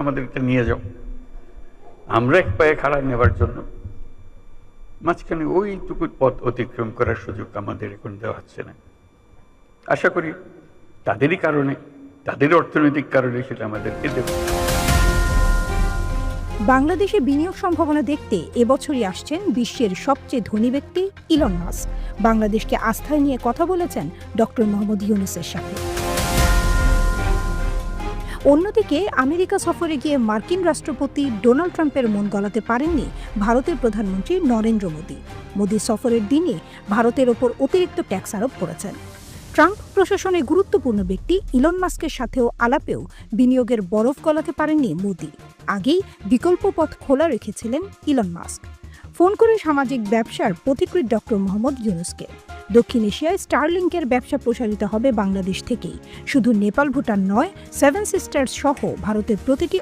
আমাদেরকে নিয়ে যাও, আমরা এক পায়ে খাড়া নেবার জন্য মাঝখানে ওইটুকু পথ অতিক্রম করার সুযোগ আমাদের এখন দেওয়া হচ্ছে না। আশা করি তাদেরই কারণে, তাদের অর্থনৈতিক কারণে সেটা আমাদেরকে দেবে। বাংলাদেশে বিনিয়োগ সম্ভাবনা দেখতে এবছরই আসছেন বিশ্বের সবচেয়ে ধনী ব্যক্তি ইলন মাস্ক। বাংলাদেশকে আস্থায় নিয়ে কথা বলেছেন ডক্টর মোহাম্মদ ইউনূসের সাথে। অন্যদিকে আমেরিকা সফরে গিয়ে মার্কিন রাষ্ট্রপতি ডোনাল্ড ট্রাম্পের মন গলাতে পারেননি ভারতের প্রধানমন্ত্রী নরেন্দ্র মোদি। মোদি সফরের দিনে ভারতের ওপর অতিরিক্ত ট্যাক্স আরোপ করেছেন। ট্রাম্প প্রশাসনের গুরুত্বপূর্ণ ব্যক্তি ইলন মাস্কের সাথেও আলাপেও বিনিয়োগের বরফ গলাতে পারেননি মোদি। আগেই বিকল্প পথ খোলা রেখেছিলেন ইলন মাস্ক। ফোন করে সামাজিক ব্যবসার পথিকৃৎ ডক্টর মোহাম্মদ ইউনূসকে। দক্ষিণ এশিয়ায় স্টারলিংকের ব্যবসা প্রসারিত হবে বাংলাদেশ থেকেই। শুধু নেপাল ভুটান নয়, সেভেন সিস্টার্স সহ ভারতের প্রতিটি